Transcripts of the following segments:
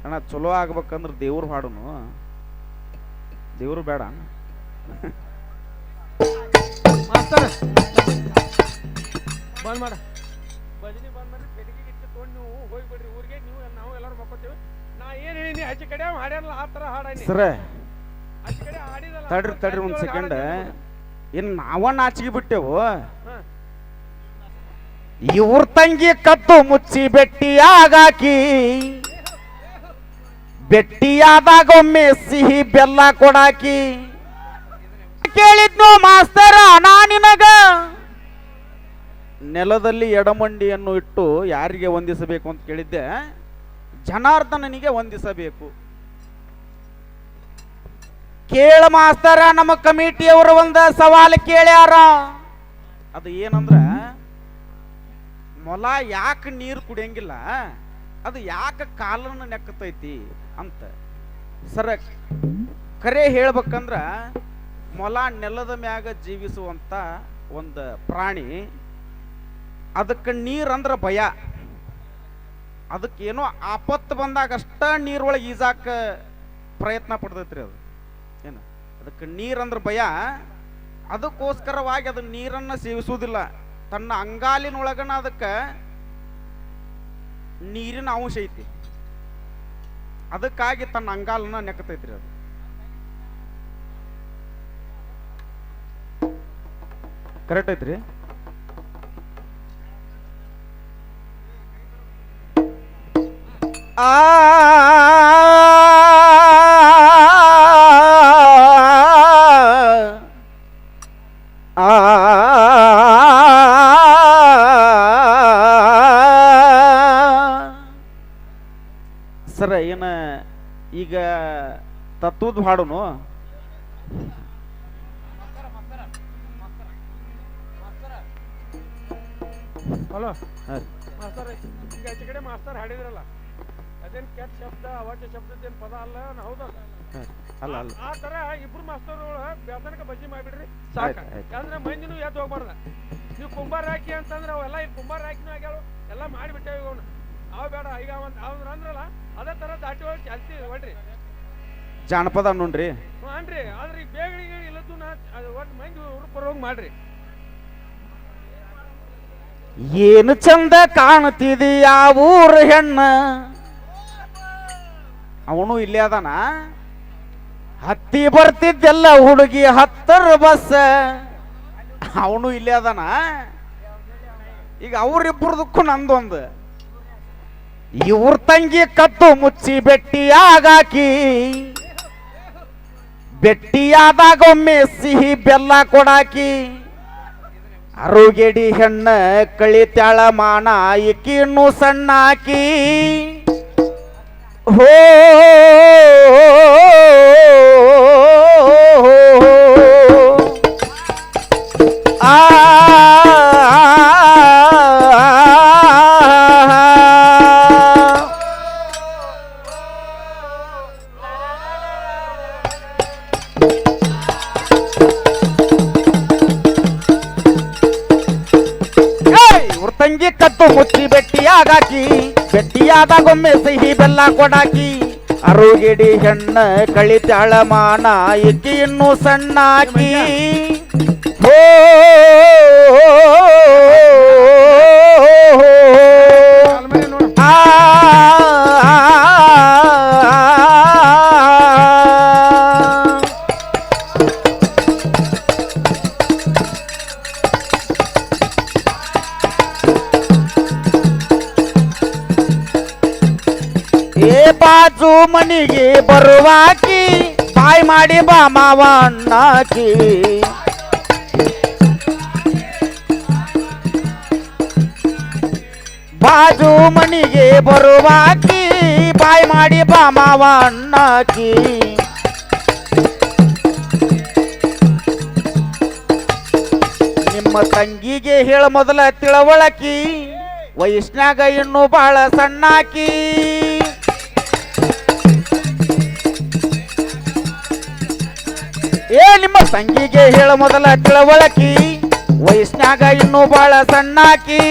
ಅಣ್ಣ ಚಲೋ ಆಗ್ಬೇಕಂದ್ರೆ ದೇವ್ರು ಹಾಡುನು, ದೇವ್ರು ಬೇಡ ಮಾಸ್ತರ್ ಬಂದ್ ಮಾಡ ಭಜನಿ ಬಂದ್ ಮಾಡಿ ಬೆಳಿಗ್ಗೆ ಇಟ್ಟು ತೊಗೊಂಡು ನೀವು ಹೋಗ್ಬಿಡ್ರಿ ಊರಿಗೆ. ನೀವು ನಾವು ಎಲ್ಲರೂ ಮಕ್ಕೋತೀವಿ. ನಾ ಏನ್ ಹೇಳಿ ಆಚೆ ಕಡೆ ಹಾಡ್ಯಾರಲ್ಲ ಆ ತರ ಹಾಡಾನಿ ಸರ. ಆಚೆ ಕಡೆ ಹಾಡಿದಲ್ಲ. ತಡ್ರಿ ಒಂದ್ ಸೆಕೆಂಡ್. ಇನ್ ನಾವ ನಾಚಿಗೆ ಬಿಟ್ಟೆವು. ಇವ್ರ ತಂಗಿ ಕತ್ತು ಮುಚ್ಚಿ ಬೆಟ್ಟಿಯಾಗಾಕಿ, ಬೆಟ್ಟಿಯಾದಾಗ ಒಮ್ಮೆ ಸಿಹಿ ಬೆಲ್ಲ ಕೊಡಾಕಿ. ಕೇಳಿದ್ನು ಮಾಸ್ತರ ನಾ ನಿನಗ, ನೆಲದಲ್ಲಿ ಎಡಮಂಡಿಯನ್ನು ಇಟ್ಟು ಯಾರಿಗೆ ವಂದಿಸಬೇಕು ಅಂತ ಕೇಳಿದ್ದೆ. ಜನಾರ್ದನನಿಗೆ ವಂದಿಸಬೇಕು. ಕೇಳ ಮಾಸ್ತರ, ನಮ್ಮ ಕಮಿಟಿಯವರು ಒಂದು ಸವಾಲು ಕೇಳ್ಯಾರ. ಅದು ಏನಂದ್ರ, ಮೊಲ ಯಾಕೆ ನೀರು ಕುಡಿಯಂಗಿಲ್ಲ, ಅದು ಯಾಕೆ ಕಾಲನ್ನು ನೆಕ್ಕತೈತಿ ಅಂತ. ಸರ ಕರೆ ಹೇಳ್ಬೇಕಂದ್ರ ಮೊಲ ನೆಲದ ಮ್ಯಾಗ ಜೀವಿಸುವಂತ ಒಂದು ಪ್ರಾಣಿ. ಅದಕ್ಕೆ ನೀರಂದ್ರ ಭಯ. ಅದಕ್ಕೇನೋ ಆಪತ್ತು ಬಂದಾಗ ಅಷ್ಟ ನೀರೊಳಗೆ ಈಜಾಕ ಪ್ರಯತ್ನ ಪಡ್ತೈತ್ರಿ. ಅದು ಏನು, ಅದಕ್ಕೆ ನೀರಂದ್ರ ಭಯ. ಅದಕ್ಕೋಸ್ಕರವಾಗಿ ಅದು ನೀರನ್ನು ಸೇವಿಸುವುದಿಲ್ಲ. ತನ್ನ ಅಂಗಾಲಿನೊಳಗನ ಅದಕ್ಕೆ ನೀರಿನ ಅಂಶ ಐತಿ. ಅದಕ್ಕಾಗಿ ತನ್ನ ಅಂಗಾಲನ್ನ ನೆಕ್ಕತೈತ್ರಿ. ಅದು ಕರೆಕ್ಟ್ ಐತ್ರಿ. ಆ ಸರ ಏನ ಈಗ ತತ್ವದ ಹಾಡುನು. ಹಲೋ ಮಾಸ್ತರ್, ಈಗ ಆಚೆ ಕಡೆ ಮಾಸ್ತರ್ ಹಾಡಿದ್ರಲ್ಲ, ಅದೇನ್ ಕೆಟ್ಟ ಶಬ್ದ ಅವಾಚ್ಯ ಶಬ್ದದ್ದೇನು ಪದ ಅಲ್ಲ, ಹೌದಲ್ಲ? ಅಲ್ಲ ಅಲ್ಲ, ಆ ತರ ಇಬ್ರು ಮಾಸ್ತರ್ ಬೇಸನಕ ಬಜ್ಜಿ ಮಾಡ್ಬಿಡ್ರಿ ಸಾಕ. ಯಾಕಂದ್ರೆ ಮಂದಿನೂ ಎದ್ದು ಹೋಗ್ಬಾರ್ದ. ನೀವು ಕುಂಬಾರ ಹಾಕಿ ಅಂತಂದ್ರೆ ಅವೆಲ್ಲ ಈಗ ಕುಂಬಾರ ಹಾಕಿನೂ ಆಗ್ಯಾವ, ಎಲ್ಲ ಮಾಡಿಬಿಟ್ಟೇವಿ. ಅವನು ಅವ್ ಬೇಡ ಈಗ ಅವ್ರು ಅಂದ್ರಲ್ಲ ಅದೇ ತರ ದಾಟಿ ಹೋಗಿ ಚಾಲ್ತಿ ಹೊಡ್ರಿ. ಜಾನಪದ ನೋಡ್ರಿ ಅನ್ರಿ. ಆದ್ರೆ ಈಗ ಬೇಗಣಿಗೆ ಇಲ್ಲದ್ದು ಒಟ್ಟು ಮಂದಿ ಬರೋಂಗ್ ಮಾಡ್ರಿ. ಏನು ಚಂದ ಕಾಣ್ತಿದೀಯ ಊರ ಹೆಣ್ಣ. ಅವನು ಇಲ್ಲೇ ಅದಾನ. ಹತ್ತಿ ಬರ್ತಿದ್ದೆಲ್ಲ ಹುಡುಗಿ 10 ಬಸ್. ಅವನು ಇಲ್ಲೇ ಅದಾನ. ಈಗ ಅವ್ರಿಬ್ಬರದಕ್ಕೂ ನಂದೊಂದು. ಇವ್ರ ತಂಗಿ ಕತ್ತು ಮುಚ್ಚಿ ಬೆಟ್ಟಿಯಾಗಾಕಿ, ಬೆಟ್ಟಿಯಾದಾಗ ಒಮ್ಮೆ ಸಿಹಿ ಬೆಲ್ಲ ಕೊಡಾಕಿ. ಅರುಗೆಡಿ ಹೆಣ್ಣ ಕಳಿತ್ಯಾಳ ಮಾನ, ಈಕಿ ಇನ್ನೂ ಸಣ್ಣಾಕಿ. ಹೋ ಆ ತಂಗಿ ಕತ್ತು ಮುಚ್ಚಿ ಬೆಟ್ಟಿಯಾಗಾಕಿ, ಬೆಟ್ಟಿಯಾದಾಗೊಮ್ಮೆ ಸಿಹಿ ಬೆಲ್ಲ ಕೊಡಾಕಿ. ಅರುಗಿಡಿ ಹೆಣ್ಣ ಕಳಿತ್ಯಾಳ ಮಾನ, ಈಕಿ ಇನ್ನೂ ಸಣ್ಣಾಕಿ. ಹೋ ಬಾಜು ಮನಿಗೆ ಬರುವಾಕಿ, ಬಾಯ್ ಮಾಡಿ ಬಾ ಮಾವ ಅಣ್ಣಾಕಿ. ಬಾಜು ಮನಿಗೆ ಬರುವಾಕಿ, ಬಾಯ್ ಮಾಡಿ ಬಾ ಮಾವ ಅಣ್ಣಾಕಿ. ನಿಮ್ಮ ತಂಗಿಗೆ ಹೇಳ ಮೊದಲ ತಿಳವಳಕಿ, ವಯಸ್ನ್ಯಾಗ ಇನ್ನೂ ಬಹಳ ಸಣ್ಣಾಕಿ. ನಿಮ್ಮ ತಂಗಿಗೆ ಹೇಳ ಮೊದಲ ತಿಳವಳಕಿ, ವಯಸ್ನ್ಯಾಗ ಇನ್ನೂ ಬಹಳ ಸಣ್ಣಾಕಿ.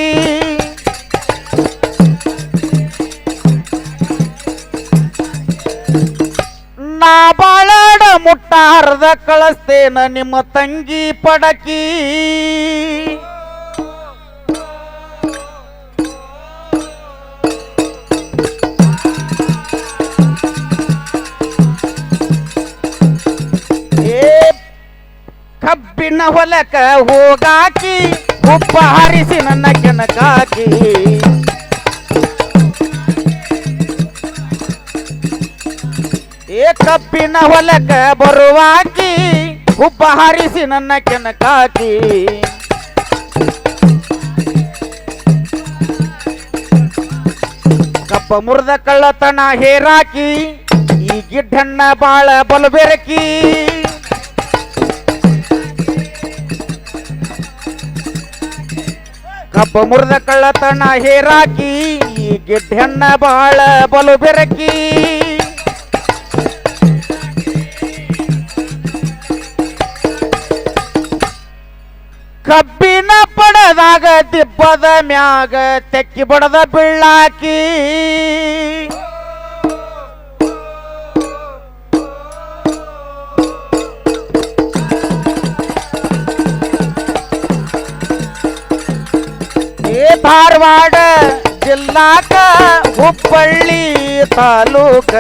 ಪುಟ್ಟ ಹರದ ಕಳಿಸ್ತೇನ ನಿಮ್ಮ ತಂಗಿ ಪಡಕಿ ಕಬ್ಬಿನ ಹೊಲಕ ಹೋಗಾಕಿ ಉಪ್ಪ ಹಾರಿಸಿ ನನ್ನ ಕೆಣಕಾಕಿ ಕಬ್ಬಿನ ಹೊಲಕ ಬರುವಾಕಿ ಉಪ್ಪ ಹಾರಿಸಿ ನನ್ನ ಕೆಣಕಾಕಿ ಕಪ್ಪ ಮುರಿದ ಕಳ್ಳತನ ಹೇರಾಕಿ ಈ ಗಿಡ್ಡಣ್ಣ ಬಾಳ ಬಲಬೆರಕಿ ಕಬ್ಬ ಮುರಿದ ಕಳ್ಳತನ ಹೇರಾಕಿ ಈ ಗಿಡ್ಡಣ್ಣ ಬಾಳ ಬಲಬೆರಕಿ ಕಬ್ಬಿನ ಪಡದಾಗ ದಿಬ್ಬದ ಮ್ಯಾಗ ತೆಕ್ಕಿ ಬಡದ ಬೀಳಾಕಿ ಧಾರವಾಡ ಜಿಲ್ಲಾಕ ಹುಬ್ಬಳ್ಳಿ ತಾಲೂಕ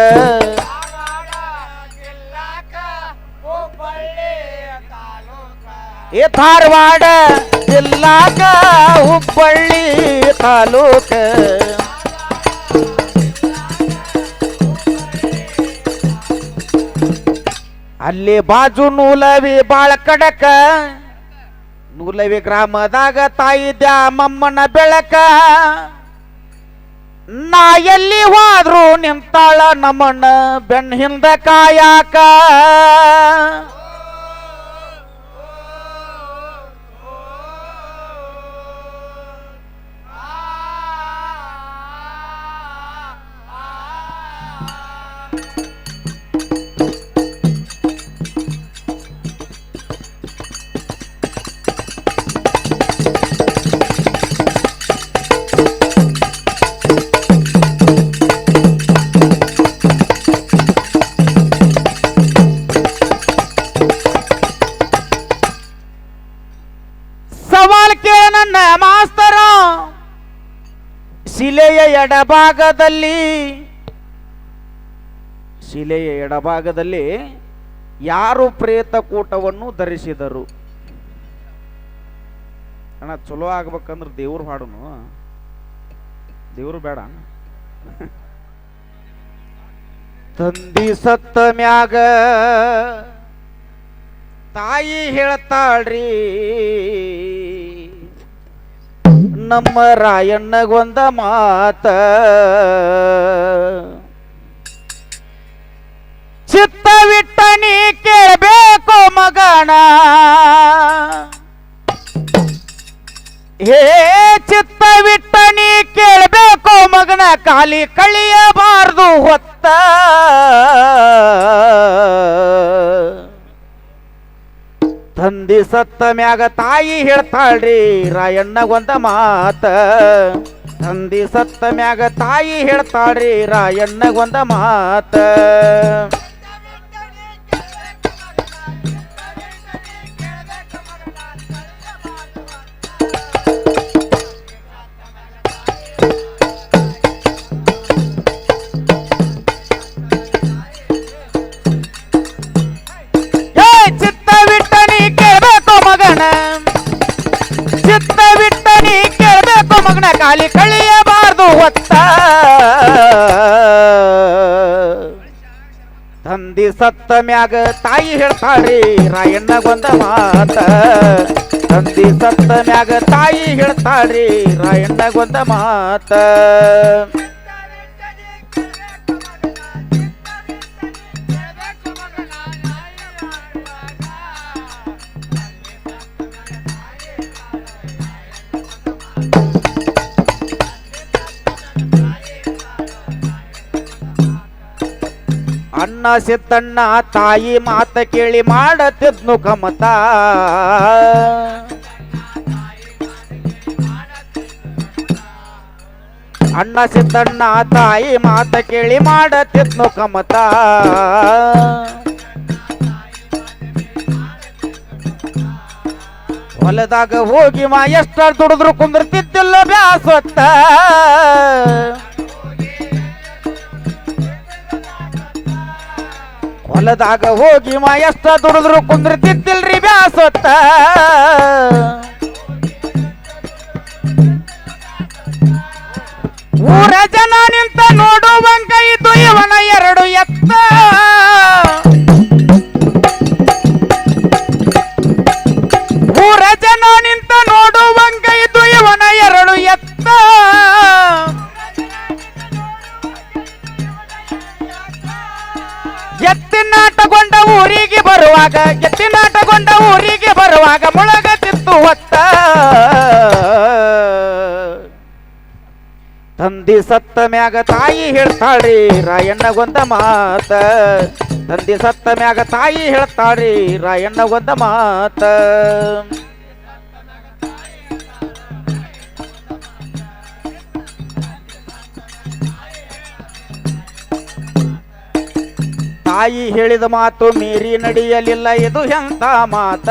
ಧಾರವಾಡ ಜಿಲ್ಲಾಕ ಹುಬ್ಬಳ್ಳಿ ತಾಲೂಕ ಅಲ್ಲಿ ಬಾಜು ನೂಲವಿ ಬಾಳ ಕಡಕ ನೂಲವಿ ಗ್ರಾಮದಾಗ ತಾಯಿ ದ್ಯಾಮಮ್ಮನ ಬೆಳಕ ನಾ ಎಲ್ಲಿ ಹೋದ್ರು ನಿಂತಾಳ ನಮ್ಮಣ್ಣ ಬೆನ್ನ ಹಿಂದ ಕಾಯಾಕ ಸವಾಲ್ ಕೇಳ ನನ್ನ ಮಾಸ್ತರ ಶಿಲೆಯ ಎಡಭಾಗದಲ್ಲಿ ಯಾರು ಪ್ರೇತ ಕೂಟವನ್ನು ಧರಿಸಿದರು ಅಣ್ಣ ಚಲೋ ಆಗ್ಬೇಕಂದ್ರೆ ದೇವ್ರು ಹಾಡುನು ದೇವ್ರು ಬೇಡ ತಂದಿ ಸತ್ತ ಮ್ಯಾಗ ತಾಯಿ ಹೇಳ್ತಾಳ್ರಿ ನಮ್ಮ ರಾಯಣ್ಣಗೊಂದ ಮಾತ ಚಿತ್ತವಿಟ್ಟ ನೀ ಕೇಳಬೇಕು ಮಗನ ಹೇ ಚಿತ್ತವಿಟ್ಟ ನೀ ಕೇಳಬೇಕು ಮಗನ ಖಾಲಿ ಕಳಿಯಬಾರದು ಹೊತ್ತ ತಂದಿ ಸತ್ತ ಮ್ಯಾಗ ತಾಯಿ ಹೇಳ್ತಾಳ್ರಿ ರಾಯಣ್ಣಗೊಂದ ಮಾತ ತಂದಿ ಸತ್ತ ಮ್ಯಾಗ ತಾಯಿ ಹೇಳ್ತಾಳ್ರಿ ರಾಯಣ್ಣಗೊಂದ ಮಾತ ಮಗನ ಖಾಲಿ ಕಳಿಯಬಾರದು ಹೊತ್ತ ತಂದಿ ಸತ್ತ ಮ್ಯಾಗ ತಾಯಿ ಹೇಳ್ತಾಳ್ರಿ ರಾಯಣ್ಣಗೊಂದ ಮಾತ ತಂದಿ ಸತ್ತ ಮ್ಯಾಗ ತಾಯಿ ಹೇಳ್ತಾಳ್ರಿ ರಾಯಣ್ಣಗೊಂದ ಮಾತ ಅಣ್ಣ ಸಿದ್ದಣ್ಣ ತಾಯಿ ಮಾತ ಕೇಳಿ ಮಾಡತಿದ್ನು ಕಮತ ಅಣ್ಣ ಸಿದ್ದಣ್ಣ ತಾಯಿ ಮಾತ ಕೇಳಿ ಮಾಡತಿದ್ನು ಕಮತ ಹೊಲದಾಗ ಹೋಗಿ ಮಾ ಎಷ್ಟ ದುಡಿದ್ರು ಕುಂದಿರ್ತಿದ್ದಿಲ್ಲ ಬ್ಯಾಸೊತ್ತ ಹೊಲದಾಗ ಹೋಗಿ ಮಾ ಎಷ್ಟ ದುಡಿದ್ರು ಕುಂದಿರ್ತಿದ್ದಿಲ್ರಿ ಬ್ಯಾಸೊತ್ತ ಊರ ಜನ ನಿಂತ ನೋಡುವಂಗ ಇದು ಇವನ ಎರಡು ಎತ್ತ ಊರ ಜನ ನಿಂತ ನೋಡುವಂಗ ಇದು ಇವನ ಎರಡು ಎತ್ತ ಎತ್ತಿನಾಟಗೊಂಡ ಊರಿಗೆ ಬರುವಾಗ ಮುಳಗತಿತ್ತು ಹೊತ್ತ ತಂದಿ ಸತ್ತ ಮ್ಯಾಗ ತಾಯಿ ಹೇಳ್ತಾಳ್ರಿ ರಾಯಣ್ಣಗೊಂದ ಮಾತ ತಂದಿ ಸತ್ತ ಮ್ಯಾಗ ತಾಯಿ ಹೇಳ್ತಾಳ್ರಿ ರಾಯಣ್ಣಗೊಂದ ಮಾತ ತಾಯಿ ಹೇಳಿದ ಮಾತು ಮೀರಿ ನಡೆಯಲಿಲ್ಲ ಇದು ಎಂತ ಮಾತ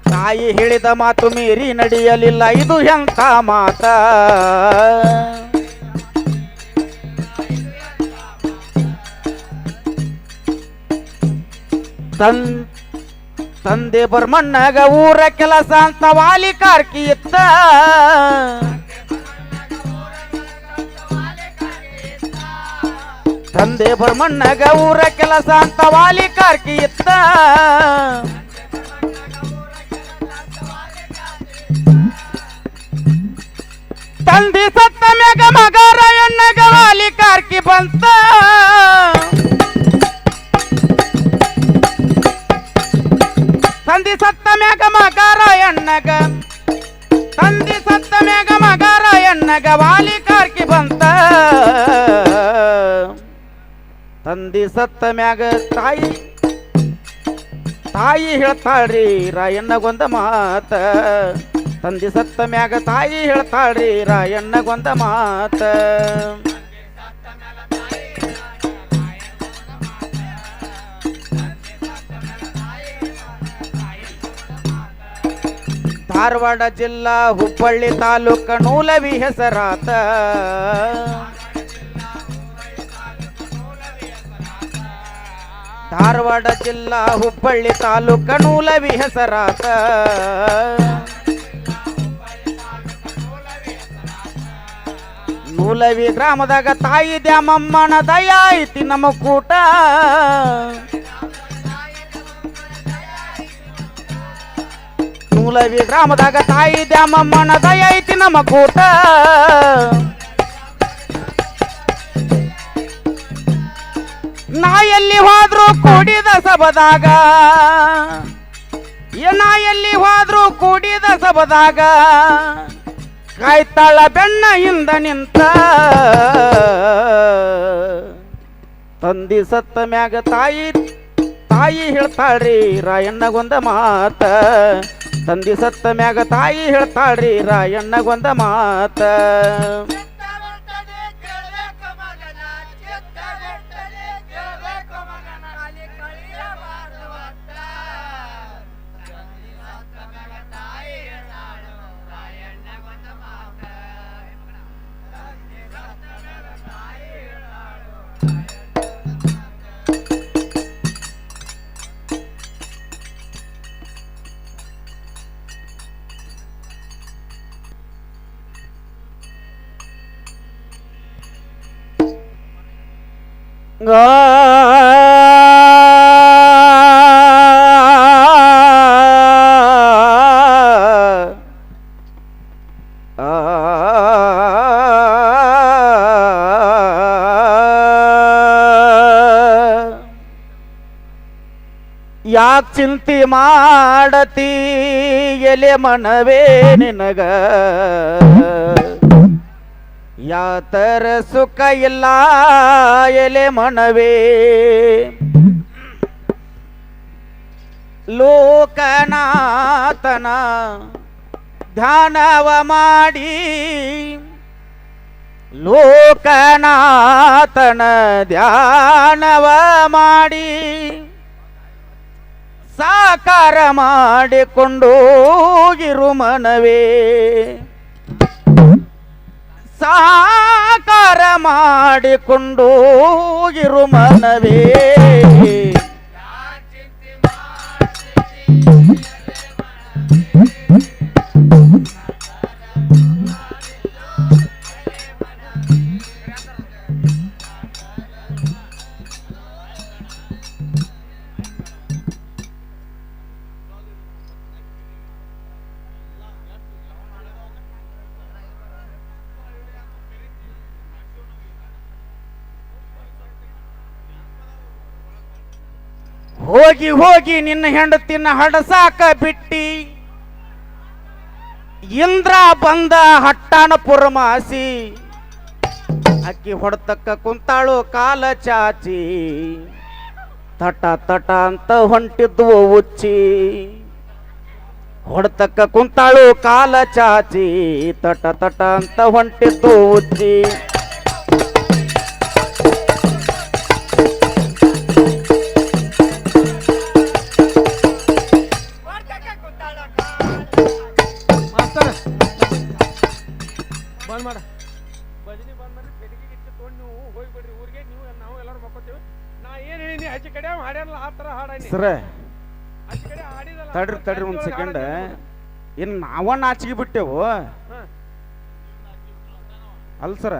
ತಾಯಿ ಹೇಳಿದ ಮಾತು ಮೀರಿ ನಡೆಯಲಿಲ್ಲ ಇದು ಎಂತ ಮಾತ ತಂದೆ ಬರ್ಮಣ್ಣಗ ಊರ ಕೆಲಸ ಅಂತ ವಾಲಿ ಕಾರ್ಕಿ ಇತ್ತ ತಂದೆ ಬರ್ಮಣ್ಣಗ ಊರ ಕೆಲಸ ಅಂತ ವಾಲಿ ಕಾರ್ಕಿ ಇತ್ತ ತಂದಿ ಸತ್ತ ಮ್ಯಾಗ ಮಗ ರಾಯಣ್ಣಗ ವಾಲಿ ಕಾರ್ಕಿ ಬಂತ ತಂದಿ ಸತ್ತ ಮ್ಯಾಗ ಮಗ ರಾಯಣ್ಣಗ ವಾಲಿ ಕಾರ್ಕಿ ಬಂತ ತಂದಿ ಸತ್ತ ಮ್ಯಾಗ ತಾಯಿ ಹೇಳ್ತಾಳ್ರಿ ರಾಯಣ್ಣಗೊಂದ ಮಾತ ತಂದಿ ಸತ್ತ ಮ್ಯಾಗ ತಾಯಿ ಹೇಳ್ತಾಳ್ರಿ ರಾಯಣ್ಣಗೊಂದ ಮಾತ ಧಾರವಾಡ ಜಿಲ್ಲಾ ಹುಬ್ಬಳ್ಳಿ ತಾಲೂಕ ನೂಲವಿ ಹೆಸರಾತ ಧಾರವಾಡ ಜಿಲ್ಲಾ ಹುಬ್ಬಳ್ಳಿ ತಾಲೂಕ ನೂಲವಿ ಹೆಸರಾತ ನೂಲವಿ ಗ್ರಾಮದಾಗ ತಾಯಿ ದ್ಯಾಮಮ್ಮನ ದಯ ಐತಿ ನಮ್ಮ ಕೂಟ ನೂಲವಿ ಗ್ರಾಮದಾಗ ತಾಯಿ ದ್ಯಾಮಮ್ಮನ ದಯ ಐತಿ ನಮ್ಮ ಕೂಟ ನಾ ಎಲ್ಲಿ ಹೋದ್ರು ಕೂಡಿದ ಸಭದಾಗ ಕಾಯ್ತಾಳ ಬೆಣ್ಣ ಹಿಂದ ನಿಂತ ತಂದಿ ಸತ್ತ ಮ್ಯಾಗ ತಾಯಿ ಹೇಳ್ತಾಳ್ರಿ ರಾಯಣ್ಣಗೊಂದ ಮಾತ ತಂದಿ ಸತ್ತ ಮ್ಯಾಗ ತಾಯಿ ಹೇಳ್ತಾಳ್ರಿ ರಾಯಣ್ಣಗೊಂದ ಮಾತ ಯಾಕ್ ಚಿಂತೆ ಮಾಡತಿ ಎಲೆ ಮನವೇ ನಿನಗ ಯಾತರ ಸುಖ ಇಲ್ಲ ಎಲೆ ಮನವೇ ಲೋಕನಾಥನ ಧ್ಯಾನವ ಮಾಡಿ ಲೋಕನಾಥನ ಧ್ಯಾನವ ಮಾಡಿ ಸಾಕಾರ ಮಾಡಿಕೊಂಡು ಇರು ಮನವೇ ಸಾಕಾರ ಮಾಡಿಕೊಂಡು ಇರು ಮನವೇ ಹೋಗಿ ಹೋಗಿ ನಿನ್ನ ಹೆಂಡತಿನ ಹಡಸಾಕ ಬಿಟ್ಟಿ ಇಂದ್ರ ಬಂದ ಹಟ್ಟಾನ ಪುರಮಾಸಿ ಅಕ್ಕಿ ಹೊಡ್ತಕ್ಕ ಕುಂತಾಳು ಕಾಲ ಚಾಚಿ ತಟ ತಟ ಅಂತ ಹೊಂಟಿದ್ವು ಉಚ್ಚಿ ಹೊಡ್ತಕ್ಕ ಕುಂತಾಳು ಕಾಲ ಚಾಚಿ ತಟ ತಟ ಅಂತ ಹೊಂಟಿದ್ವು ಉಚ್ಚಿ ಬಂದ್ ಮಾಡ ಭಜನಿ ಬಂದ್ ಮಾಡಿ ಬೆಳಿಗ್ಗೆ ಗಿಚ್ಚಿ ತೊಗೊಂಡು ನೀವು ಹೋಗ್ಬಿಡ್ರಿ ಊರಿಗೆ ನೀವು ನಾವು ಎಲ್ಲರೂ ಮಕ್ಕೋತೇವೆ ನಾ ಏನ್ ಹೇಳಿನಿ ಆಚೆ ಕಡೆ ಹಾಡ್ಯಾನಲ್ಲ ಆ ತರ ಹಾಡಾನಿ ಸರ ಆಚೆ ಕಡೆ ಹಾಡಿದಲ್ಲ ತಡ್ರಿ ತಡ್ರಿ ಒಂದ್ ಸೆಕೆಂಡ್ ಇನ್ ನಾವ ನಾಚಿಗೆ ಬಿಟ್ಟೆವು ಅಲ್ ಸರ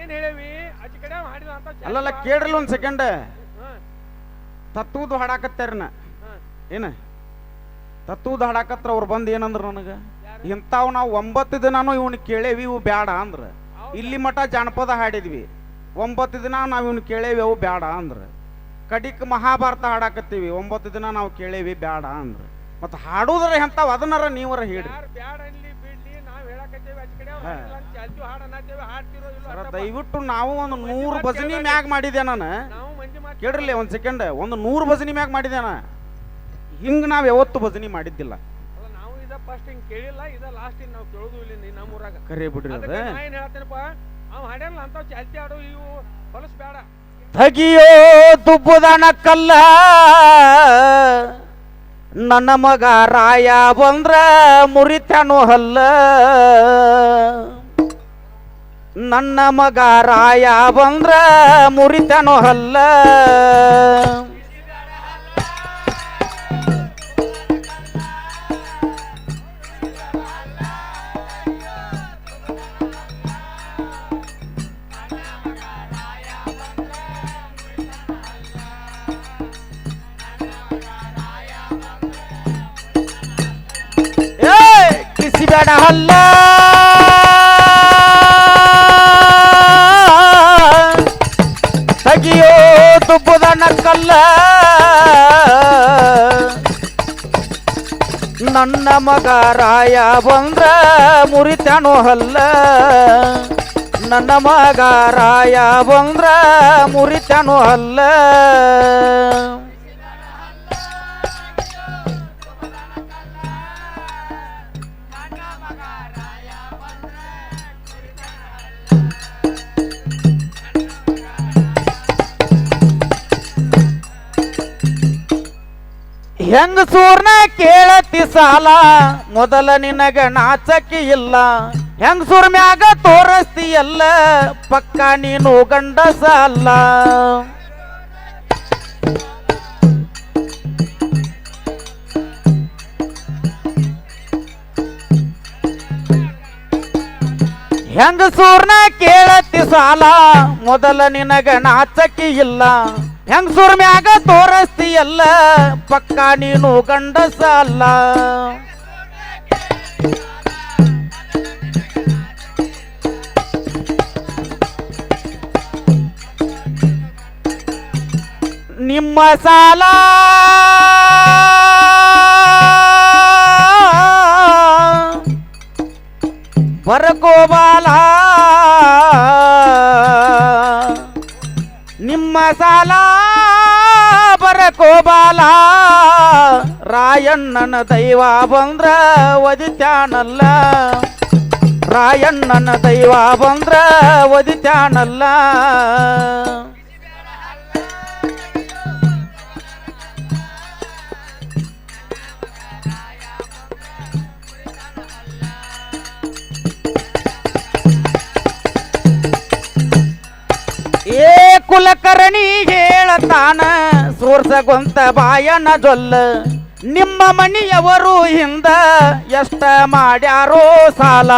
ಏನ್ ಹೇಳೇವಿ ಆಚೆ ಕಡೆ ಹಾಡಿದ ಅಂತ ಅಲ್ಲಲ್ಲ ಕೇಳ್ರಲ್ಲ ಒಂದ್ ಸೆಕೆಂಡ್ ತತ್ವದ ಹಾಡಾಕತ್ತಾರನ ಏನ ತತ್ವದ ಹಾಡಾಕತ್ರ ಅವ್ರು ಬಂದ್ ಏನಂದ್ರ ನನಗ ಇಂಥವ್ ನಾವು 9 ದಿನಾನು ಇವನ್ ಕೇಳೇವಿ ಇವು ಬ್ಯಾಡ ಅಂದ್ರ ಇಲ್ಲಿ ಮಠ ಜಾನಪದ ಹಾಡಿದ್ವಿ 9 ದಿನ ನಾವ್ ಇವನ್ ಕೇಳೇವಿ ಅವು ಬ್ಯಾಡ ಅಂದ್ರ ಕಡಿಕ್ ಮಹಾಭಾರತ ಹಾಡಾಕತ್ತೀವಿ 9 ದಿನ ನಾವು ಕೇಳೇವಿ ಬ್ಯಾಡ ಅಂದ್ರ ಮತ್ತ ಹಾಡುದ್ರ ಎಂತಾವ್ ಅದನ್ನರ ನೀವರ ಹೇಳ್ರಿ ಬ್ಯಾಡ ಅನ್ಲಿ ಬಿಡ್ಲಿ ನಾವ್ ಹೇಳಕತ್ತೇವಿ ಆಚೆ ಕಡೆ ಚಾಲ್ತಿ ಹಾಡ ಅನ್ನತ್ತೇವಿ ಹಾಡ್ತಿರೋ ಇಲ್ಲ ದಯವಿಟ್ಟು ನಾವು ಒಂದು 100 ಭಜನಿ ಮ್ಯಾಗ್ ಮಾಡಿದೆ ನಾನು ನಾವು ಮಂದಿ ಮಾತು ಕೇಳ್ರಲಿ ಒಂದ್ ಸೆಕೆಂಡ್ ಒಂದು 100 ಭಜನಿ ಮ್ಯಾಗ್ ಮಾಡಿದೇನ ಹಿಂಗ್ ನಾವ್ ಯಾವತ್ತು ಭಜನಿ ಮಾಡಿದ್ದಿಲ್ಲ ನಾವು ಇದ ಫಸ್ಟ್ ಹಿಂಗ್ ಕೇಳಿಲ್ಲ ಇದ ಲಾಸ್ಟ್ ಹಿಂಗ್ ನಾವು ಕೇಳೋದು ಇಲ್ಲ ನಮ್ಮ ಊರಾಗ ಕರೆ ಬಿಡ್ರಿ ಅದ ನಾ ಏನ್ ಹೇಳ್ತೇನಪ್ಪ ಅವ್ ಹಾಡ್ಯಾನಲ್ಲ ಅಂತ ಚಾಲ್ತಿ ಹಾಡು ಇವು ಹೊಲಸ್ ಬೇಡ ತಗಿಯೋ ದುಬ್ಬುದನ ಕಲ್ಲ ನನ್ನ ಮಗ ರಾಯ ಬಂದ್ರ ಮುರಿತನು ಹಲ್ಲ ನನ್ನ ಮಗ ರಾಯ ಬಂದ್ರ ಮುರಿತನು ಹಲ್ಲ ಬೇಡ ಹಲ್ಲ ತಗಿಯೋ ದುಬ್ಬುದ ನಕ್ಕಲ್ಲ ನನ್ನ ಮಗ ರಾಯ ಬಂದ್ರ ಮುರಿತನು ಹಲ್ಲ ನನ್ನ ಮಗ ರಾಯ ಬಂದ್ರ ಮುರಿತನು ಹಲ್ಲ ಹೆಂಗ ಸೂರ್ನ ಕೇಳತಿ ಸಾಲ ಮೊದಲ ನಿನಗ ನಾಚಕಿ ಇಲ್ಲ ಹೆಂಗ ಸೂರ್ ಮ್ಯಾಗ ತೋರಸ್ತಿ ಎಲ್ಲ ಪಕ್ಕ ನೀನು ಗಂಡಸ ಅಲ್ಲ ಹೆಂಗ ಸೂರ್ನ ಕೇಳತಿ ಸಾಲ ಮೊದಲ ನಿನಗ ನಾಚಕಿ ಇಲ್ಲ ಹೆಂಗ್ ಸುರ್ ಮ್ಯಾಗ ತೋರಸ್ತಿ ಎಲ್ಲ ಪಕ್ಕ ನೀನು ಗಂಡಸ ಅಲ್ಲ ನಿಮ್ಮ ಸಾಲ ಬರಕೋಬಾಲ ನಿಮ್ಮ ಸಾಲ ಬರಕೋಬಾಲ ರಾಯಣ್ಣನ ದೈವ ಬಂದ್ರ ಒದಿತ್ಯಾನಲ್ಲ ರಾಯಣ್ಣನ ದೈವ ಬಂದ್ರ ಒದಿತ್ಯಾನಲ್ಲ. ಏ ಕುಲಕರ್ಣಿ ಹೇಳತಾನ ಸೋರ್ಸಗೊಂತ ಬಾಯನ ಜೊಲ್ಲ. ನಿಮ್ಮ ಮನೆಯವರು ಹಿಂದ ಎಷ್ಟ ಮಾಡ್ಯಾರೋ ಸಾಲ.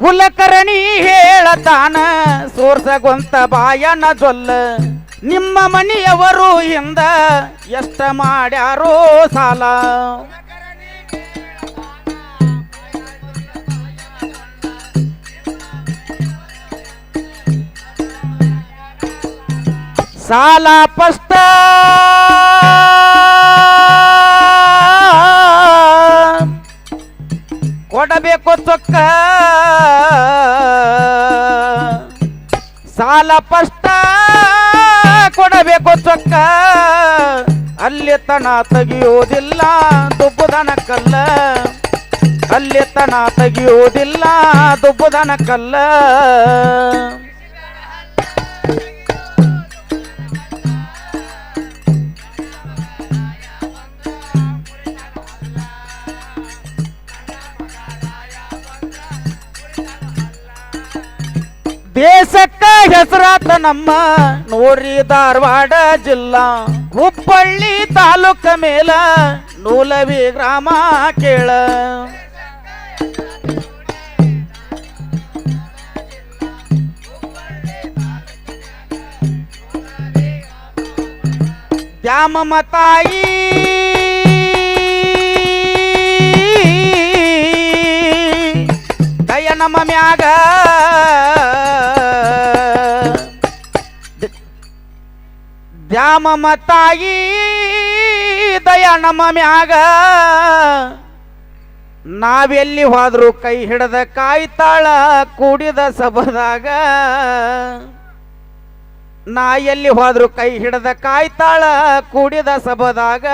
ಕುಲಕರ್ಣಿ ಹೇಳತಾನ ಸೋರ್ಸಗೊಂತ ಬಾಯನ ಜೊಲ್ಲ. ನಿಮ್ಮ ಮನೆಯವರು ಹಿಂದ ಎಷ್ಟ ಮಾಡ್ಯಾರೋ ಸಾಲ. ಸಾಲ ಪಷ್ಟ ಕೊಡಬೇಕು ಚೊಕ್ಕ. ಸಾಲ ಪಷ್ಟ ಕೊಡಬೇಕು ಚೊಕ್ಕ. ಅಲ್ಲಿ ತನ ತೆಗಿಯೋದಿಲ್ಲ ದುಬ್ಬುದನ ಕಲ್ಲ. ಅಲ್ಲಿ ತನ ತೆಗಿಯೋದಿಲ್ಲ ದುಬ್ಬುದನ ಕಲ್ಲ. ದೇಶಕ್ಕ ಹೆಸರಾತ ನಮ್ಮ ನೋಡ್ರಿ ಧಾರವಾಡ ಜಿಲ್ಲಾ. ಹುಬ್ಬಳ್ಳಿ ತಾಲೂಕ ಮೇಲ ನೂಲವಿ ಗ್ರಾಮ ಕೇಳ. ದ್ಯಾಮಮ್ಮ ತಾಯಿ ದಯ ನಮ್ಮ ಮ್ಯಾಗ. ದ್ಯಾಮಮ್ಮ ತಾಯಿ ದಯ ನಮ್ಮ ಮ್ಯಾಗ. ನಾವೆಲ್ಲಿ ಹೋದ್ರು ಕೈ ಹಿಡದ ಕಾಯ್ತಾಳ ಕೂಡಿದ ಸಭದಾಗ. ನಾ ಎಲ್ಲಿ ಹೋದ್ರು ಕೈ ಹಿಡದ ಕಾಯ್ತಾಳ ಕೂಡಿದ ಸಭದಾಗ.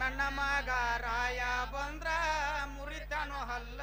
ನನ್ನ ಮಗ ರಾಯ ಬಂದ್ರ ಮುರಿತಾನು ಹಲ್ಲ.